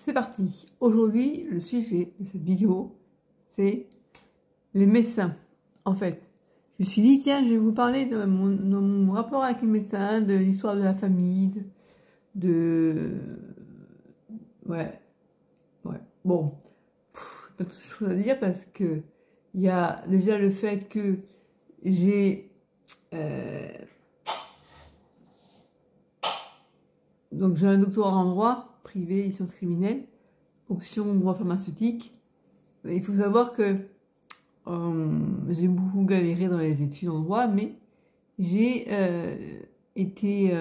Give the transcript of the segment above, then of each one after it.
c'est parti. Aujourd'hui, le sujet de cette vidéo, c'est les médecins. En fait, je me suis dit, tiens, je vais vous parler de mon rapport avec les médecins, de l'histoire de la famille, Ouais, ouais. Bon, pas trop de choses à dire parce que il y a déjà le fait que j'ai... donc j'ai un doctorat en droit privé et sciences criminelles, option droit pharmaceutique. Il faut savoir que j'ai beaucoup galéré dans les études en droit, mais j'ai été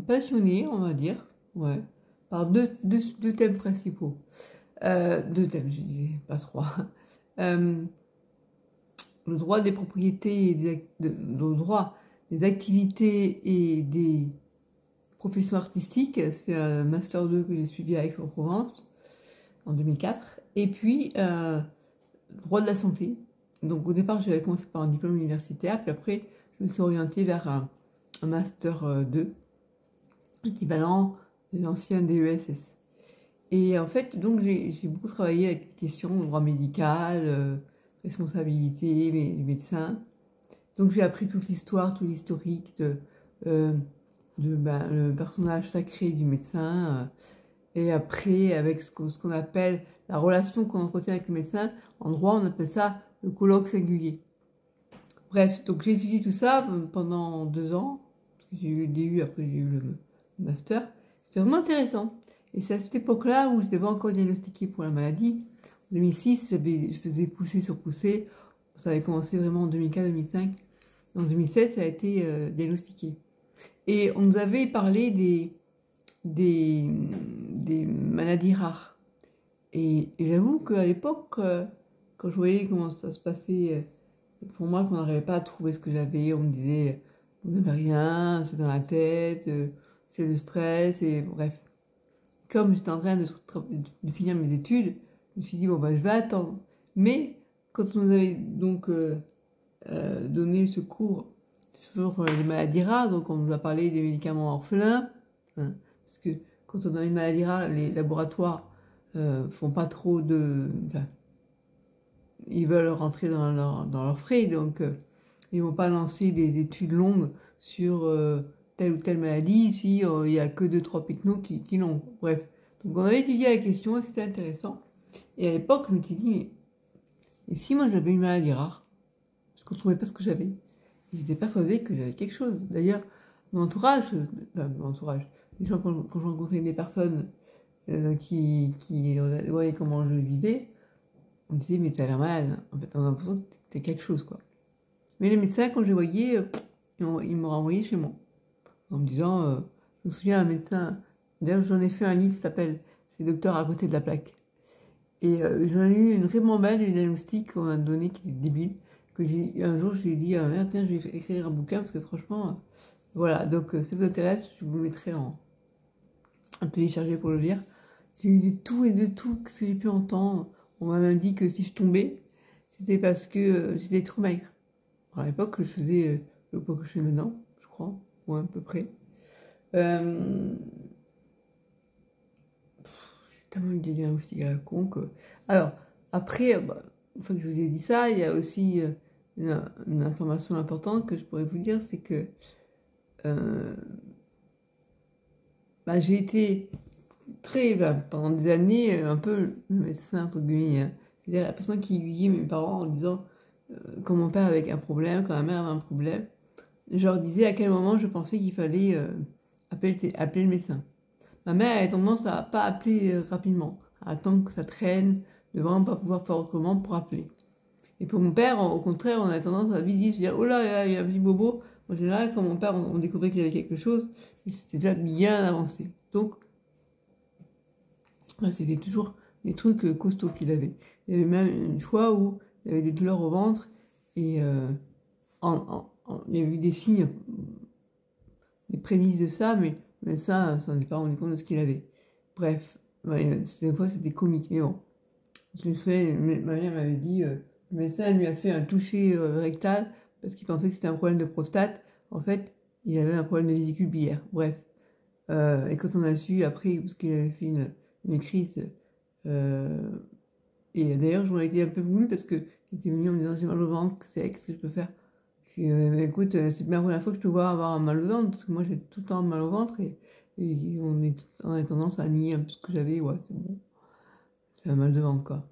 passionnée, on va dire, ouais, par deux thèmes principaux. Deux thèmes, je disais, pas trois. Le droit des propriétés, et le droit des activités et des professions artistiques. C'est un Master 2 que j'ai suivi à Aix-en-Provence en 2004. Et puis, droit de la santé. Donc au départ, j'avais commencé par un diplôme universitaire, puis après, je me suis orientée vers un Master 2, équivalent des anciens DESS. Et en fait, donc j'ai beaucoup travaillé avec les questions de droit médical, responsabilité, les médecins. Donc j'ai appris toute l'histoire, tout l'historique le personnage sacré du médecin. Et après, avec ce qu'on appelle la relation qu'on entretient avec le médecin, en droit, on appelle ça le colloque singulier. Bref, donc j'ai étudié tout ça pendant 2 ans. J'ai eu le DU, après j'ai eu le master. C'était vraiment intéressant. Et c'est à cette époque-là où je n'étais pas encore diagnostiquée pour la maladie. En 2006, je faisais pousser sur pousser. Ça avait commencé vraiment en 2004-2005. En 2007, ça a été diagnostiqué. Et on nous avait parlé des maladies rares. Et j'avoue qu'à l'époque, quand je voyais comment ça se passait, pour moi, qu'on n'arrivait pas à trouver ce que j'avais, on me disait, vous n'avez rien, c'est dans la tête, c'est le stress, et bref. Comme j'étais en train de finir mes études, je me suis dit, bon, bah, je vais attendre. Mais, quand on nous avait donc donné ce cours sur les maladies rares, donc on nous a parlé des médicaments orphelins, hein, parce que quand on a une maladie rare, les laboratoires font pas trop de... Enfin, ils veulent rentrer dans leurs frais, donc ils vont pas lancer des études longues sur telle ou telle maladie si il y a que 2-3 picnos qui l'ont. Bref, donc on avait étudié la question et c'était intéressant. Et à l'époque, je me suis dit, mais et si moi j'avais une maladie rare, parce qu'on trouvait pas ce que j'avais, j'étais persuadée que j'avais quelque chose. D'ailleurs, mon entourage, les gens quand je rencontrais des personnes qui voyaient comment je vivais, on me disait, mais t'as l'air malade. En fait, on a l'impression que t'es quelque chose, quoi. Mais les médecins, quand je les voyais, ils me renvoyaient chez moi. En me disant, je me souviens, un médecin, d'ailleurs, j'en ai fait un livre qui s'appelle C'est docteur à côté de la plaque. Et j'en ai eu une vraiment belle, du diagnostic qu'on m'a donné qui était débile. Un jour, j'ai dit, merde, tiens, je vais écrire un bouquin parce que franchement, voilà. Donc, si ça vous intéresse, je vous le mettrai en télécharger pour le lire. J'ai eu de tout et de tout que j'ai pu entendre. On m'a même dit que si je tombais, c'était parce que j'étais trop maigre. À l'époque, je faisais le poids que je fais maintenant, je crois, ou à peu près. J'ai tellement eu des diagnostics à la con que... Alors, après, une fois que je vous ai dit ça, il y a aussi une information importante que je pourrais vous dire, c'est que j'ai été pendant des années, un peu le médecin, entre guillemets, hein. C'est-à-dire la personne qui aiguillait mes parents en disant quand mon père avait un problème, quand ma mère avait un problème, je leur disais à quel moment je pensais qu'il fallait appeler le médecin. Ma mère avait tendance à pas appeler rapidement, à attendre que ça traîne, de vraiment pas pouvoir faire autrement pour appeler. Et pour mon père, au contraire, on a tendance à vite se dire, oh là, il y a un petit bobo. En général, quand mon père, on découvrait qu'il avait quelque chose, c'était déjà bien avancé. Donc, c'était toujours des trucs costauds qu'il avait. Il y avait même une fois où il avait des douleurs au ventre et il y avait eu des signes, des prémices de ça, mais ça n'est pas rendu compte de ce qu'il avait. Bref, des fois c'était comique, mais bon. Ma mère m'avait dit, le médecin lui a fait un toucher rectal parce qu'il pensait que c'était un problème de prostate. En fait, il avait un problème de vésicule biliaire. Bref. Et quand on a su après, parce qu'il avait fait une crise. Et d'ailleurs, je m'en étais un peu voulu parce qu'il était venu en me disant j'ai mal au ventre, qu'est-ce que je peux faire? Je lui ai dit, écoute, c'est bien la première fois que je te vois avoir un mal au ventre parce que moi j'ai tout le temps mal au ventre et on a tendance à nier un peu ce que j'avais. Ouais, c'est bon, c'est un mal de ventre quoi.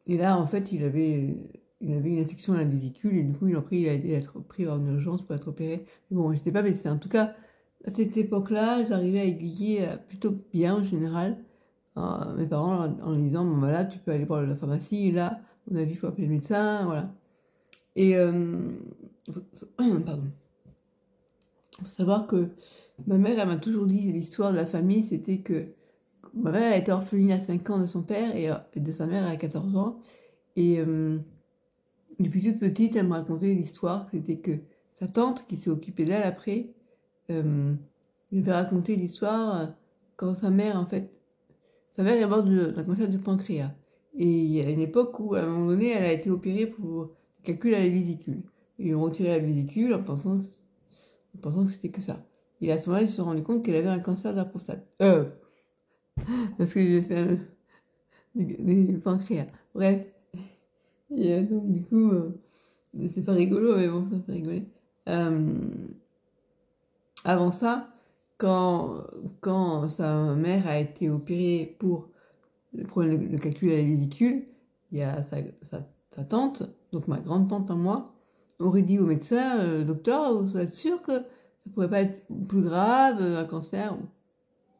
Et là, en fait, il avait une infection à la vésicule et du coup, il a été être pris en urgence pour être opéré. Mais bon, j'étais pas médecin. En tout cas, à cette époque-là, j'arrivais à aiguiller plutôt bien en général mes parents en leur disant, bon, bah là, tu peux aller voir la pharmacie, et là, à mon avis, il faut appeler le médecin, voilà. Et, pardon. Faut savoir que ma mère, elle m'a toujours dit l'histoire de la famille, c'était que ma mère a été orpheline à 5 ans de son père et de sa mère à 14 ans. Et depuis toute petite, elle me racontait l'histoire, c'était que sa tante, qui s'est occupée d'elle après, lui avait raconté l'histoire quand sa mère, en fait, sa mère est morte d'un cancer du pancréas. Et il y a une époque où, à un moment donné, elle a été opérée pour calcul à la vésicule. Ils lui ont retiré la vésicule en pensant que c'était que ça. Et à ce moment-là, ils se sont rendus compte qu'elle avait un cancer de la prostate. Parce que j'ai fait des pancréas. Bref. Et donc, du coup, c'est pas rigolo, mais bon, ça fait rigoler. Avant ça, quand sa mère a été opérée pour le problème de calcul à la vésicule, il y a sa tante, donc ma grande-tante à moi, aurait dit au médecin, docteur, vous êtes sûr que ça pourrait pas être plus grave, un cancer?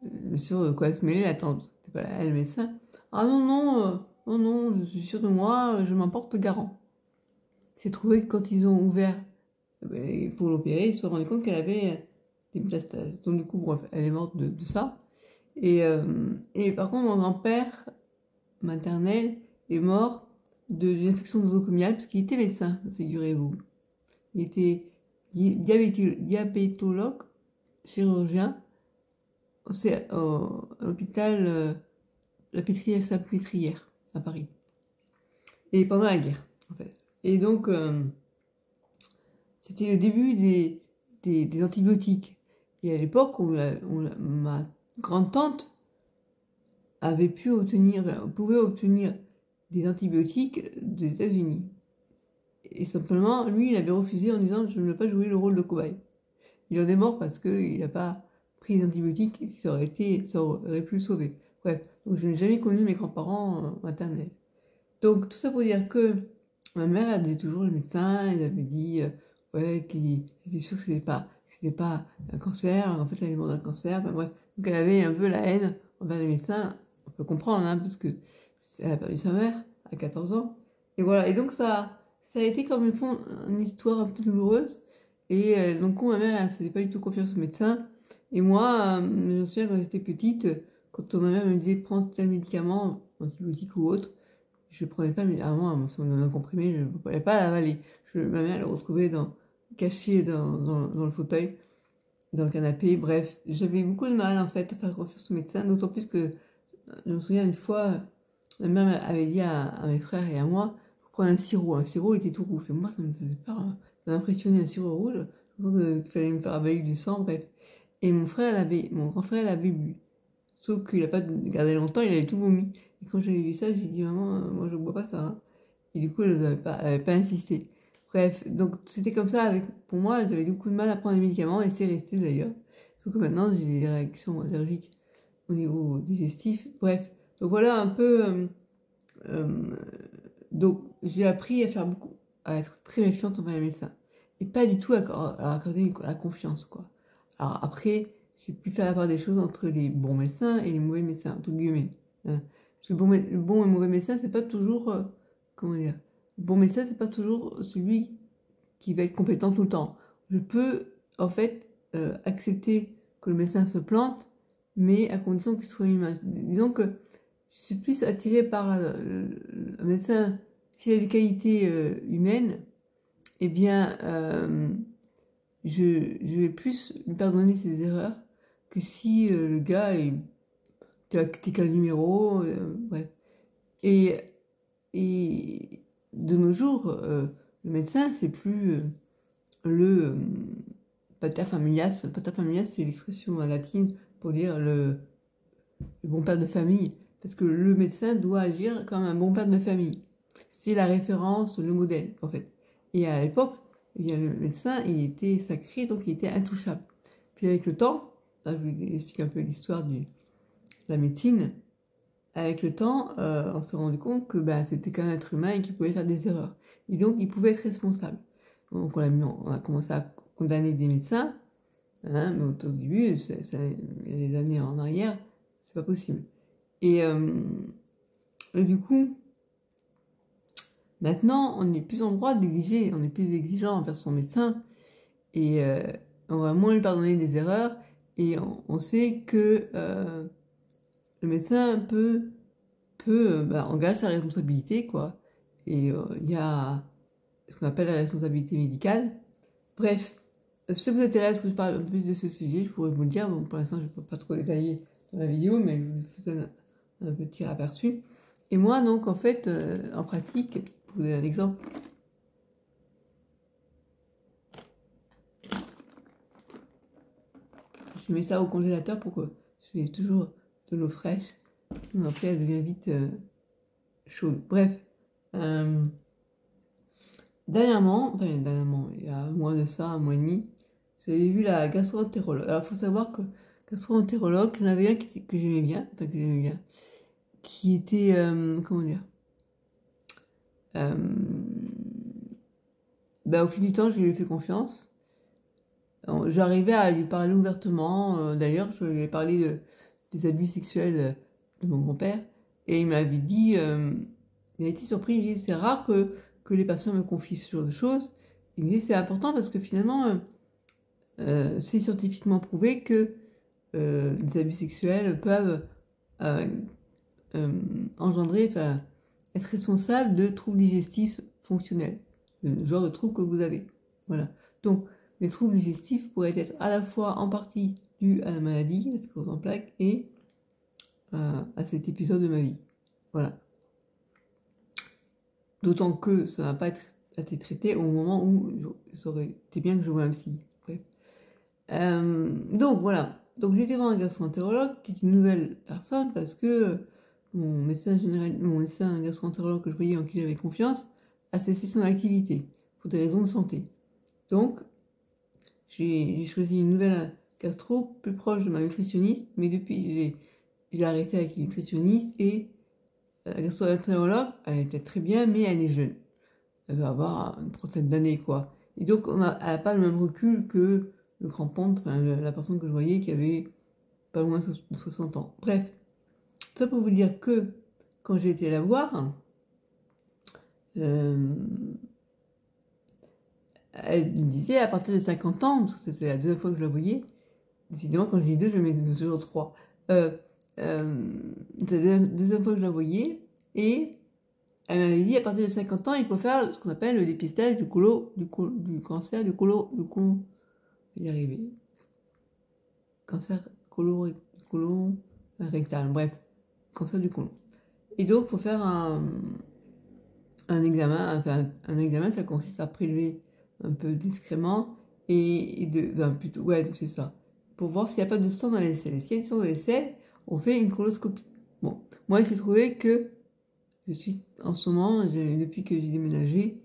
Bien sûr, de quoi se mêler, la tante, c'était pas elle, le médecin. Ah non, non, non, je suis sûre de moi, je m'en porte garant. C'est trouvé que quand ils ont ouvert pour l'opérer, ils se sont rendus compte qu'elle avait des métastases. Donc du coup, bref, elle est morte de ça. Et par contre, mon grand-père maternel est mort d'une infection nosocomiale parce qu'il était médecin, figurez-vous. Il était diabétologue, chirurgien à l'hôpital La Pétrière Salpêtrière à Paris. Et pendant la guerre, en fait. Et donc, c'était le début des antibiotiques. Et à l'époque, ma grande-tante pouvait obtenir des antibiotiques des États-Unis. Et simplement, lui, il avait refusé en disant je ne veux pas jouer le rôle de cobaye. Il en est mort parce qu'il n'a pas pris des antibiotiques, ça aurait pu le sauver. Bref, donc je n'ai jamais connu mes grands-parents maternels. Donc tout ça pour dire que ma mère, elle disait toujours le médecin, elle avait dit ouais, qu'il était sûr que c'était pas un cancer, en fait elle est morte d'un cancer, enfin, bref. Donc elle avait un peu la haine envers les médecins, on peut comprendre, hein, parce que elle a perdu sa mère à 14 ans. Et voilà, et donc ça a été comme une histoire un peu douloureuse. Et donc ma mère, elle faisait pas du tout confiance aux médecins. Et moi, je me souviens quand j'étais petite, quand ma mère me disait prends tel médicament, antibiotique ou autre, je prenais pas, mais avant, si on me donnait un comprimé, je ne pouvais pas l'avaler. Ma mère le retrouvait cachée dans le fauteuil, dans le canapé. Bref, j'avais beaucoup de mal en fait à faire confiance au médecin, d'autant plus que je me souviens une fois, ma mère avait dit à mes frères et à moi, faut prendre un sirop. Un sirop était tout rouge. Et moi, ça me faisait peur, hein. Ça m'impressionnait un sirop rouge. Je pensais qu'il fallait me faire avaler du sang, bref. Et mon grand frère l'avait bu. Sauf qu'il n'a pas gardé longtemps, il avait tout vomi. Et quand j'ai vu ça, j'ai dit, maman, moi je bois pas ça, hein. Et du coup, elle n'avait pas insisté. Bref, donc c'était comme ça pour moi, j'avais beaucoup de mal à prendre les médicaments et c'est resté d'ailleurs. Sauf que maintenant, j'ai des réactions allergiques au niveau digestif. Bref, donc voilà un peu. Donc j'ai appris à être très méfiante envers les médecins. Et pas du tout à accorder la confiance, quoi. Alors après, j'ai pu faire la part des choses entre les bons médecins et les mauvais médecins, entre guillemets, hein. Parce que le bon et le mauvais médecin, c'est pas toujours, comment dire, le bon médecin, c'est pas toujours celui qui va être compétent tout le temps. Je peux, en fait, accepter que le médecin se plante, mais à condition qu'il soit humain. Disons que je suis plus attirée par un médecin, s'il a des qualités humaines, eh bien, je vais plus lui pardonner ses erreurs que si le gars t'es qu'un numéro, bref. Et, et de nos jours, le médecin, c'est plus le pater familias. Pater familias, c'est l'expression latine pour dire le bon père de famille. parce que le médecin doit agir comme un bon père de famille. C'est la référence, le modèle, en fait. Et à l'époque, eh bien, le médecin, il était sacré, donc il était intouchable. Puis avec le temps, là, je vous explique un peu l'histoire de la médecine. Avec le temps, on s'est rendu compte que bah, c'était qu'un être humain et qu'il pouvait faire des erreurs. Et donc, il pouvait être responsable. Donc, on a commencé à condamner des médecins, hein, mais au tout début, il y a des années en arrière, c'est pas possible. Et du coup, maintenant, on est plus en droit d'exiger, on est plus exigeant envers son médecin, et on va moins lui pardonner des erreurs, et on sait que le médecin engage sa responsabilité, quoi. Et il y a ce qu'on appelle la responsabilité médicale. Bref, si ça vous intéresse que je parle un peu plus de ce sujet, je pourrais vous le dire. Bon, pour l'instant, je ne peux pas trop détailler dans la vidéo, mais je vous donne un petit aperçu. Et moi, donc, en fait, en pratique, pour vous donner un exemple, je mets ça au congélateur pour que j'ai toujours de l'eau fraîche. Sinon, après, elle devient vite chaude. Bref. Dernièrement, il y a un mois de ça, un mois et demi, j'avais vu la gastro-entérologue. Alors, il faut savoir que gastro-entérologue, j'en avais un que j'aimais bien, qui était, comment dire, au fil du temps, je lui ai fait confiance. J'arrivais à lui parler ouvertement. D'ailleurs, je lui ai parlé des abus sexuels de mon grand-père. Et il m'avait dit, il a été surpris, il me dit, c'est rare que les patients me confient ce genre de choses. Il me dit, c'est important parce que finalement, c'est scientifiquement prouvé que les abus sexuels peuvent euh, engendrer, enfin, être responsables de troubles digestifs fonctionnels, le genre de troubles que vous avez. Voilà. Donc, les troubles digestifs pourraient être à la fois en partie dus à la maladie, la sclérose en plaques, et à cet épisode de ma vie. Voilà. D'autant que ça n'a pas été traité au moment où ça aurait été bien que je voie un psy. Bref. Donc voilà. Donc j'ai été voir un gastro-entérologue qui est une nouvelle personne parce que mon médecin gastro-entérologue que je voyais en qui j'avais confiance a cessé son activité pour des raisons de santé. Donc j'ai choisi une nouvelle gastro plus proche de ma nutritionniste, mais depuis j'ai arrêté avec une nutritionniste et la gastro-entérologue, elle était très bien, mais elle est jeune. Elle doit avoir une trentaine d'années, quoi. Et donc, elle n'a pas le même recul que le grand ponte, enfin, la personne que je voyais qui avait pas loin de 60 ans. Bref, tout ça pour vous dire que quand j'ai été la voir, elle me disait à partir de 50 ans, parce que c'était la deuxième fois que je la voyais, décidément, quand je dis deux, je mets toujours trois. C'était la deuxième fois que je la voyais, et elle m'avait dit à partir de 50 ans, il faut faire ce qu'on appelle le dépistage du cancer du colon, je vais y arriver. Cancer colon rectal, bref, cancer du côlon. Et donc, il faut faire un examen. Enfin, un examen, ça consiste à prélever un peu d'excréments plutôt, ouais, c'est ça, pour voir s'il n'y a pas de sang dans les selles. S'il y a du sang dans les selles, on fait une coloscopie. Bon, moi, il s'est trouvé que je suis en ce moment, depuis que j'ai déménagé,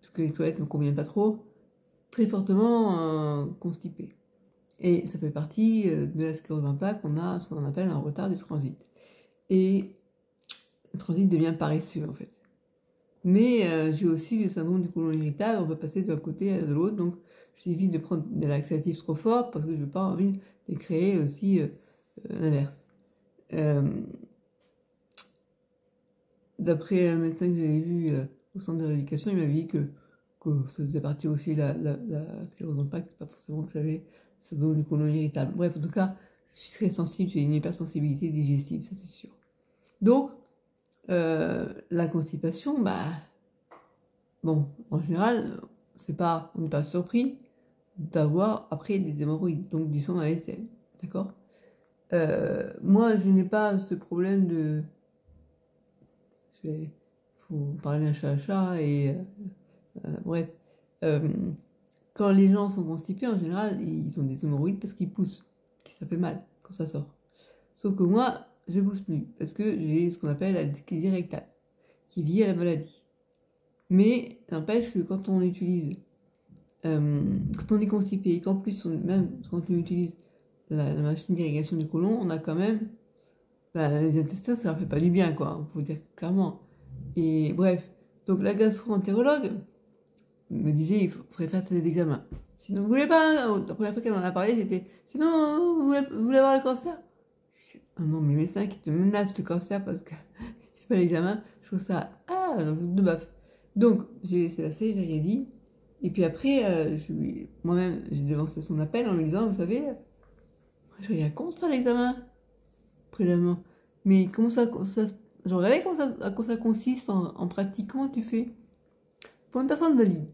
parce que les toilettes ne me conviennent pas trop, très fortement constipée. Et ça fait partie de la sclérose en plaques, on a ce qu'on appelle un retard du transit. Et le transit devient paresseux en fait. Mais j'ai aussi le syndrome du côlon irritable, on peut passer d'un côté à de l'autre, donc j'évite de prendre des laxatifs trop forts parce que je n'ai pas envie de créer aussi l'inverse. D'après un médecin que j'avais vu au centre de rééducation, il m'avait dit que ça faisait partie aussi de la sclérose en plaques, c'est pas forcément que j'avais le syndrome du côlon irritable. Bref, en tout cas, je suis très sensible, j'ai une hypersensibilité digestive, ça c'est sûr. Donc, la constipation, bon, en général, on n'est pas surpris d'avoir après des hémorroïdes, donc du sang dans les selles, d'accord? Moi, je n'ai pas ce problème de... faut parler d'un chat à chat et... bref. Quand les gens sont constipés, en général, ils ont des hémorroïdes parce qu'ils poussent, ça fait mal quand ça sort. Sauf que moi, je pousse plus, parce que j'ai ce qu'on appelle la dyskinésie rectale, qui est liée à la maladie. Mais n'empêche que quand on utilise, quand on est constipé, et qu'en plus, même quand on utilise la machine d'irrigation du côlon, on a quand même, les intestins, ça leur fait pas du bien, quoi, faut dire clairement. Et bref, donc la gastro-entérologue me disait, il faudrait faire des examens. Sinon, vous voulez pas, la première fois qu'elle m'en a parlé, c'était, sinon, vous voulez avoir le cancer? Ah non, mais les médecins qui te menacent de cancer parce que si tu fais l'examen, je trouve ça, de baf. Donc, j'ai laissé passer, j'ai rien dit. Et puis après, moi-même, j'ai devancé son appel en lui disant, vous savez, je rien contre faire l'examen, prélèvement. Mais comment je regardais à quoi ça consiste en pratique, comment tu fais? Pour une personne valide,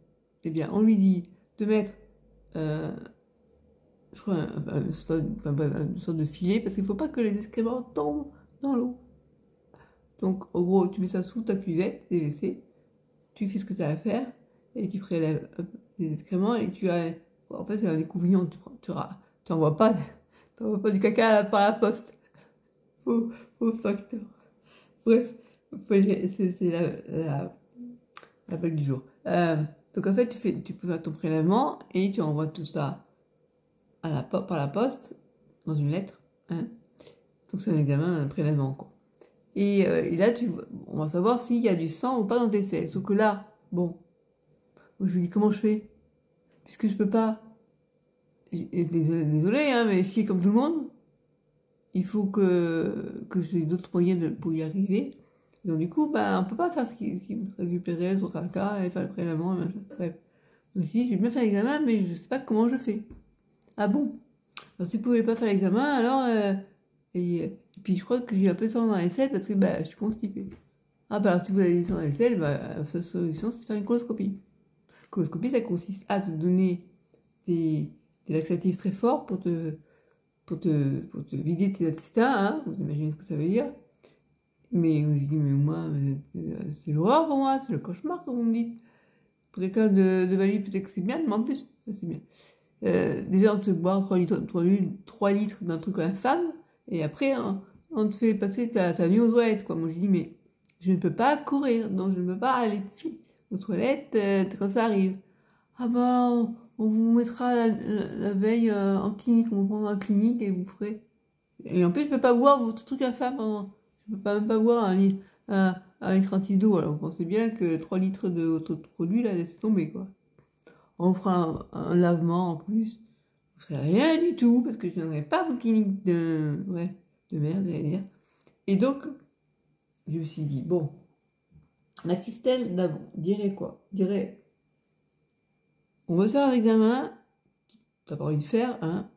eh bien, on lui dit de mettre, je crois, une sorte de filet, parce qu'il ne faut pas que les excréments tombent dans l'eau. Donc, en gros, tu mets ça sous ta cuvette, des WC, tu fais ce que tu as à faire, et tu prélèves les excréments, et tu as... En fait, c'est un découvrillon, tu envoies pas, du caca par la poste. Faux facteur. Bref, c'est la blague du jour. Donc, en fait, tu peux faire ton prélèvement, et tu envoies tout ça par la poste, dans une lettre, hein. Donc, c'est un examen, un prélèvement, quoi. Et là, on va savoir s'il y a du sang ou pas dans tes selles. Sauf que là, bon, moi, je lui dis comment je fais, puisque je peux pas, désolé, hein, mais chier comme tout le monde, il faut que j'ai d'autres moyens pour y arriver. Et donc du coup, on peut pas faire ce qui me récupérer son caca et faire le prélèvement, machin. Bref. Donc je dis, je vais bien faire l'examen, mais je sais pas comment je fais. Ah bon? Alors si vous pouvez pas faire l'examen, alors... et puis je crois que j'ai un peu de sang dans les selles parce que je suis constipée. Ah alors si vous avez du sang dans les selles, la seule solution c'est de faire une coloscopie. Coloscopie, ça consiste à te donner des laxatifs très forts pour te vider tes intestins, hein, vous imaginez ce que ça veut dire. Mais je dis, mais moi, c'est l'horreur pour moi, c'est le cauchemar comme vous me dites. Pour quelqu'un de valide, peut-être que c'est bien, mais en plus, c'est bien. Déjà, on te boit 3 litres d'un truc infâme, et après, hein, on te fait passer ta nuit aux toilettes, quoi. Moi, je dis, mais je ne peux pas courir, donc je ne peux pas aller aux toilettes quand ça arrive. Ah on vous mettra la veille en clinique, on vous prendra en clinique et vous ferez. Et en plus, je peux pas boire votre truc infâme pendant. Je peux pas même pas boire un litre entier d'eau. Alors, vous pensez bien que 3 litres de votre produit, là, laissez tomber, quoi. On fera un lavement en plus. On ferait rien du tout, parce que je n'aurais pas votre clinique de merde, j'allais dire. Et donc, je me suis dit, bon, la Christelle d'avant dirait quoi? Dirait, on veut faire un examen, t'as pas envie de faire, hein,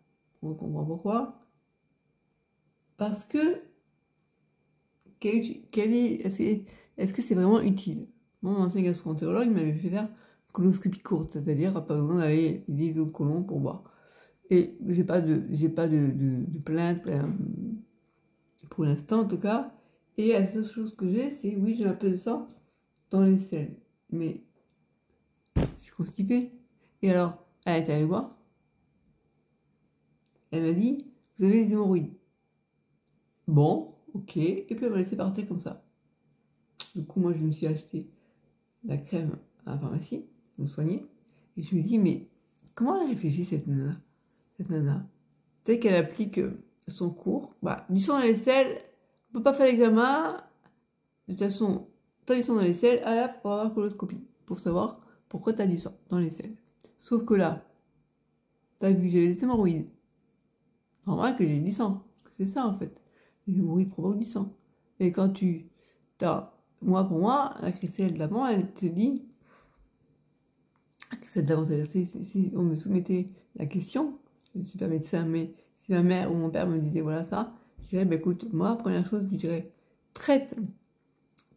on comprend pourquoi. Parce que, est-ce que c'est vraiment utile? Mon ancien gastro-entérologue m'avait fait faire une coloscopie courte, c'est-à-dire pas besoin d'aller vider le côlon pour voir. Et j'ai pas de plainte pour l'instant en tout cas. Et la seule chose que j'ai, c'est oui, j'ai un peu de sang dans les selles. Mais je suis constipée. Et alors, elle est allée voir. Elle m'a dit, vous avez des hémorroïdes. Bon, ok. Et puis elle m'a laissé partir comme ça. Du coup, moi, je me suis acheté la crème à la pharmacie pour me soigner. Et je me dis, mais comment elle réfléchit cette nana? Cette nana. Peut-être qu'elle applique son cours. Du sang dans les selles, on peut pas faire l'examen. De toute façon, t'as du sang dans les selles, pour avoir coloscopie. Pour savoir pourquoi t'as du sang dans les selles. Sauf que là, t'as vu, j'ai des hémorroïdes. Normal que j'ai du sang. C'est ça en fait. Les hémorroïdes provoquent du sang. Et quand pour moi, la Christelle d'avant, elle te dit, Christelle d'avant, c'est-à-dire si on me soumettait la question, je ne suis pas médecin, mais si ma mère ou mon père me disait voilà ça, je dirais, écoute, moi, première chose, je dirais, traite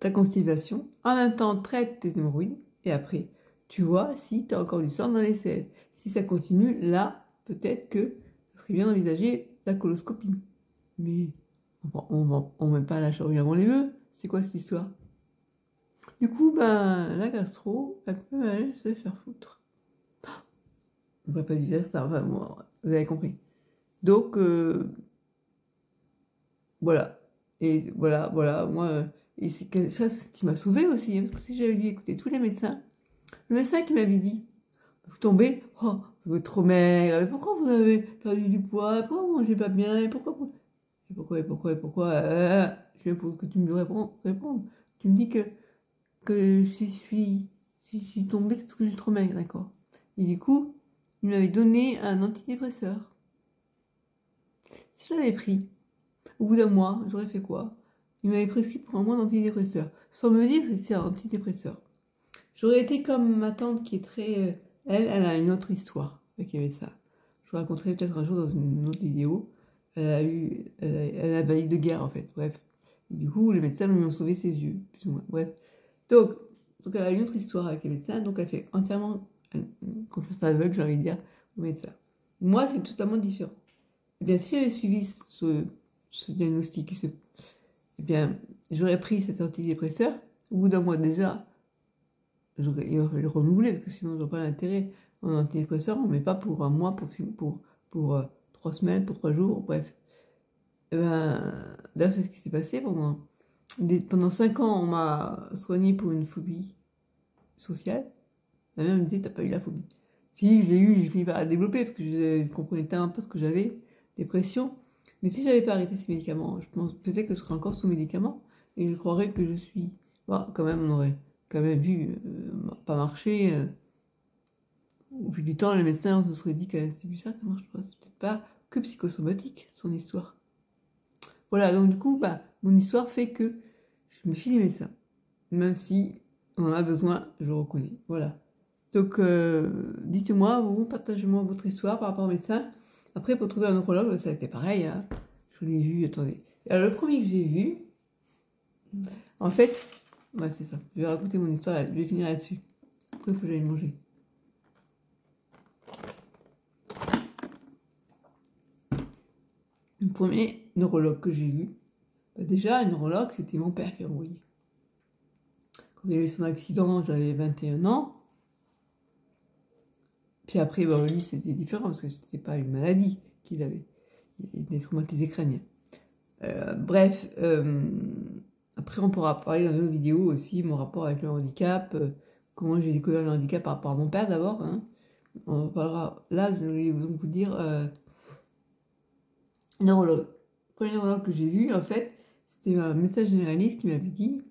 ta constipation, en même temps, traite tes hémorroïdes, et après, tu vois si tu as encore du sang dans les selles. Si ça continue, là, peut-être que ce serait bien d'envisager la coloscopie. Mais on met pas la charrue avant les bœufs. C'est quoi cette histoire? Du coup, la gastro, elle peut aller se faire foutre. On ne va pas lui dire ça, enfin, moi, vous avez compris. Donc, voilà. Et voilà, moi, et c'est ça ce qui m'a sauvée aussi, hein, parce que si j'avais dû écouter tous les médecins, le médecin qui m'avait dit, vous tombez, oh, vous êtes trop maigre, mais pourquoi vous avez perdu du poids, pourquoi vous mangez pas bien, et pourquoi, je veux pour que tu me répondes. Tu me dis que si je suis tombée, c'est parce que je suis trop maigre, d'accord. Et du coup, il m'avait donné un antidépresseur. Si je l'avais pris, au bout d'un mois, j'aurais fait quoi? Il m'avait prescrit pour un mois d'antidépresseur, sans me dire que c'était un antidépresseur. J'aurais été comme ma tante qui est très... elle a une autre histoire avec ça. Je vous raconterai peut-être un jour dans une autre vidéo. Elle a valide de guerre en fait, bref. Et du coup, les médecins lui ont sauvé ses yeux, plus ou moins, bref. Donc, elle a une autre histoire avec les médecins, donc elle fait entièrement une confiance aveugle, j'ai envie de dire, aux médecins. Moi, c'est totalement différent. Eh bien, si j'avais suivi ce diagnostic, eh bien, j'aurais pris cet antidépresseur. Au bout d'un mois déjà, il aurait le renouveler, parce que sinon, je vois pas l'intérêt. En antidépresseur, on ne met pas pour un mois, pour 3 semaines, pour 3 jours, bref. Eh ben, d'ailleurs, c'est ce qui s'est passé pendant 5 ans, on m'a soigné pour une phobie sociale. Ma mère me disait, t'as pas eu la phobie. Si, je l'ai eu, j'ai fini par la développer parce que je comprenais un peu ce que j'avais, dépression. Mais si j'avais pas arrêté ces médicaments, je pense peut-être que je serais encore sous médicaments et je croirais que je suis. Bon, quand même, on aurait quand même vu pas marcher. Au fil du temps, les médecins se seraient dit que c'est plus ça marche pas. C'est peut-être pas que psychosomatique, son histoire. Voilà, donc du coup, bah, mon histoire fait que je me fie des médecins. Même si on en a besoin, je reconnais. Voilà. Donc, dites-moi, vous, partagez-moi votre histoire par rapport au médecin. Après, pour trouver un neurologue, ça a été pareil. Hein. Je l'ai vu, attendez. Alors, le premier que j'ai vu, en fait, ouais, c'est ça. Je vais raconter mon histoire, je vais finir là-dessus. Après, il faut que j'aille manger. Le premier neurologue que j'ai vu, bah, déjà, un neurologue, c'était mon père qui a envoyé. Quand il a eu son accident, j'avais 21 ans. Puis après, bon, lui, c'était différent parce que c'était pas une maladie qu'il avait. Il était traumatisé crânien. Bref, après, on pourra parler dans une autre vidéo aussi, mon rapport avec le handicap, comment j'ai découvert le handicap par rapport à mon père d'abord. Hein. On en parlera. Là, je vais donc vous dire neurologue. Le premier neurologue que j'ai vu, en fait, c'était un médecin généraliste qui m'avait dit,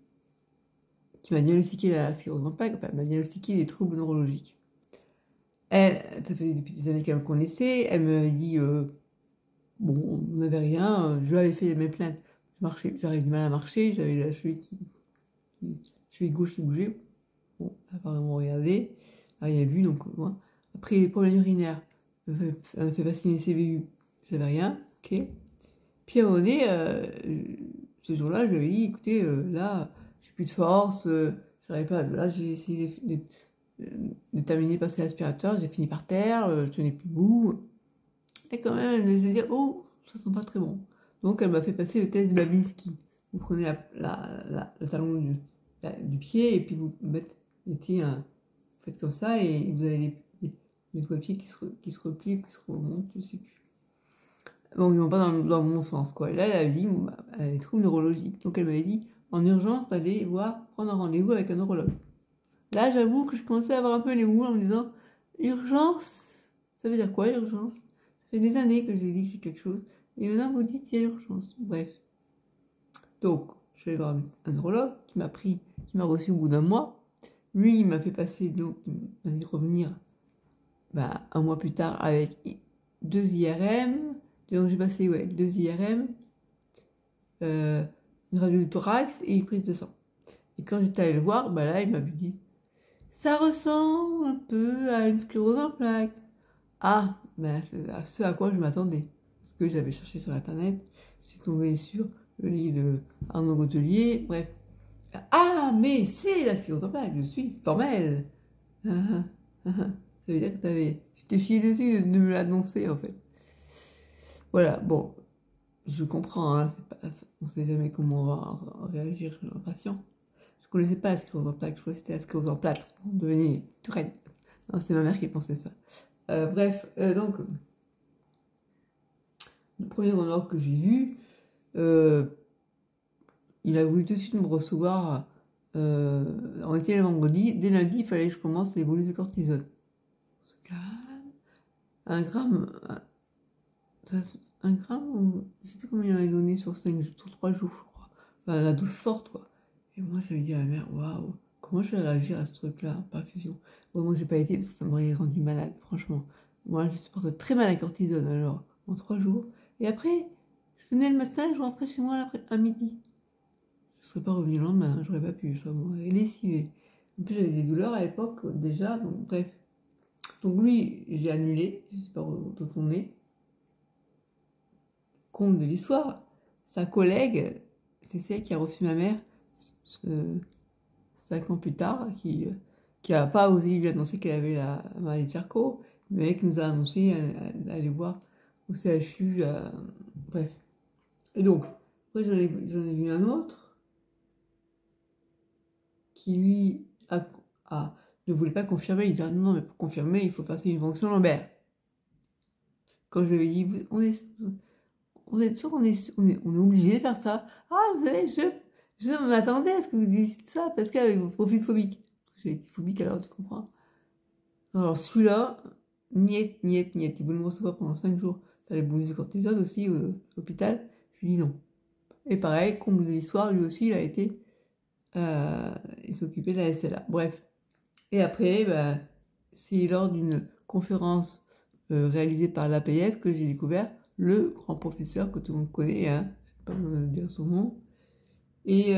qui m'a diagnostiqué la sclérose en plaques, enfin, m'a diagnostiqué des troubles neurologiques. Elle, ça faisait depuis des années qu'elle me connaissait, elle m'avait dit, bon, on n'avait rien, je lui avais fait mes plaintes. J'avais du mal à marcher, j'avais la cheville gauche qui bougeait. Bon, elle n'a pas vraiment regardé. Elle rien vu, donc moi. Après, les problèmes urinaires, elle m'a fait vacciner CVU, j'avais rien, ok. Puis à un moment donné, ce jour-là, je lui avais dit, écoutez, là, j'ai plus de force, j'arrive pas. Là, j'ai essayé de terminer passer l'aspirateur, j'ai fini par terre, je tenais plus debout. Et quand même, elle s'est dit, oh, ça sent pas très bon. Donc, elle m'a fait passer le test de Babinski. Vous prenez le talon du pied et puis vous mettez faites comme ça et vous avez les doigts de pied qui se replient, qui se remontent, je sais plus. Bon, ils vont pas dans mon sens, quoi. Et là, elle avait dit, bon, bah, elle a des troubles neurologiques. Donc, elle m'avait dit, en urgence, d'aller prendre un rendez-vous avec un neurologue. Là, j'avoue que je commençais à avoir un peu les boules en me disant, urgence, ça veut dire quoi, urgence? Ça fait des années que je dis que j'ai quelque chose. Et maintenant, vous dites qu'il y a urgence. Bref. Donc, je suis allée voir un neurologue qui m'a reçu au bout d'un mois. Lui, il m'a fait passer, donc, il m'a dit de revenir bah, un mois plus tard avec 2 IRM. Donc, j'ai passé, 2 IRM, une radio du thorax et une prise de sang. Et quand j'étais allée le voir, bah là, il m'avait dit, ça ressemble un peu à une sclérose en plaques. Ah, ben, c'est à ce à quoi je m'attendais. Parce que j'avais cherché sur internet, je suis tombée sur le livre de Arnaud Gautelier, bref. Ah, mais c'est la sclérose en plaques, je suis formelle. Ça veut dire que tu t'es fié dessus de me l'annoncer, en fait. Voilà, bon, je comprends, hein, on sait jamais comment on va réagir un patient. Je connaissais pas la sclérose en plaques, je croyais que c'était la sclérose en plâtre. On devenait Tourette. Non, c'est ma mère qui pensait ça. Bref, donc, le premier neurologue que j'ai vu, il a voulu tout de suite me recevoir. On était le vendredi. Dès lundi, il fallait que je commence les bolus de cortisone. On se calme. 1 gramme. Un gramme, ou je sais plus combien il m'avait donné sur 3 jours, je crois. Enfin, la dose forte, quoi. Et moi, j'avais dit à ma mère, waouh, comment je vais réagir à ce truc-là, perfusion. Bon, moi, j'ai pas été parce que ça m'aurait rendu malade, franchement. Moi, je supporte très mal la cortisone, alors, en 3 jours. Et après, je venais le matin, je rentrais chez moi à midi. Je serais pas revenue le lendemain, j'aurais pas pu, je serais lessivée. En plus, j'avais des douleurs à l'époque, déjà, donc bref. Donc lui, j'ai annulé, je sais pas retourner. Comble de l'histoire, sa collègue, c'est celle qui a reçu ma mère 5 ans plus tard, qui a pas osé lui annoncer qu'elle avait la maladie de Charcot, mais qui nous a annoncé d'aller voir au CHU, bref. Et donc, après j'en ai vu un autre, qui lui ne voulait pas confirmer, il dit non, mais pour confirmer, il faut passer une fonction lombaire. Quand je lui ai dit, vous êtes sûr qu'on est obligé de faire ça? Ah, vous savez, je m'attendais à ce que vous disiez ça, parce qu'avec vos profils phobiques. J'ai été phobique alors, tu comprends? Alors celui-là, niet. Il voulait me recevoir pendant 5 jours. Faire les boules de cortisone aussi à l'hôpital. Je lui ai dit non. Et pareil, comble de l'histoire, lui aussi, il s'occupait de la SLA. Bref. Et après, bah, c'est lors d'une conférence réalisée par l'APF que j'ai découvert le grand professeur que tout le monde connaît, hein, je ne sais pas besoin de dire son nom. Et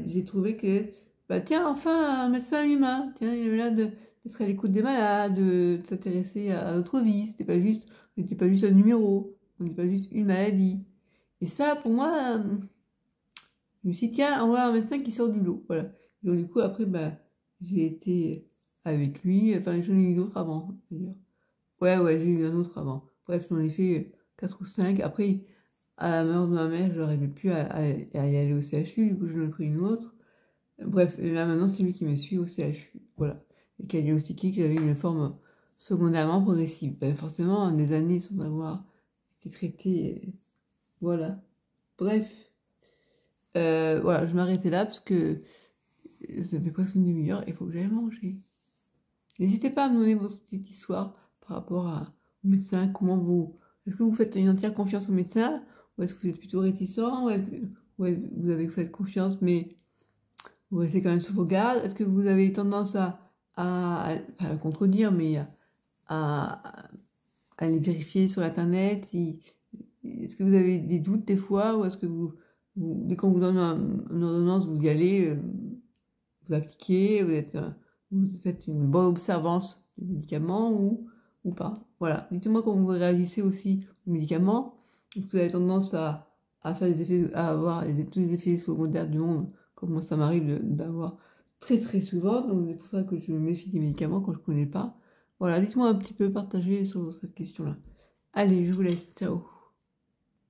j'ai trouvé que, bah tiens, enfin, un médecin humain, tiens, il avait l'air d'être à l'écoute des malades, de s'intéresser à notre vie. On n'était pas juste un numéro, on n'était pas juste une maladie. Et ça, pour moi, je me suis dit, tiens, on voit un médecin qui sort du lot, voilà. Donc du coup, après, bah, j'ai été avec lui, enfin, j'en ai eu d'autres avant, d'ailleurs. Ouais, j'ai eu un autre avant. Bref, j'en ai fait 4 ou 5. Après, à la mort de ma mère, je n'arrivais plus à y aller au CHU, du coup, j'en ai pris une autre. Bref, et là, maintenant, c'est lui qui me suit au CHU. Voilà. Et qui a diagnostiqué que j'avais une forme secondairement progressive. Ben, forcément, des années sans avoir été traité. Voilà. Bref. Voilà, je m'arrêtais là parce que ça fait presque une demi-heure et il faut que j'aille manger. N'hésitez pas à me donner votre petite histoire par rapport au médecin. Est-ce que vous faites une entière confiance au médecin ou est-ce que vous êtes plutôt réticent ou vous avez fait confiance mais vous restez quand même sur vos gardes? Est-ce que vous avez tendance pas à contredire, mais à aller vérifier sur Internet? Est-ce que vous avez des doutes des fois ou est-ce que dès qu'on vous donne une ordonnance, vous y allez, vous appliquez, vous faites une bonne observance du médicament ou pas? Voilà. Dites-moi comment vous réagissez aussi aux médicaments. Est-ce que vous avez tendance à faire à avoir tous les effets secondaires du monde, comme moi ça m'arrive d'avoir très très souvent, donc c'est pour ça que je me méfie des médicaments quand je connais pas. Voilà, dites-moi un petit peu, partagez sur cette question-là. Allez, je vous laisse, ciao.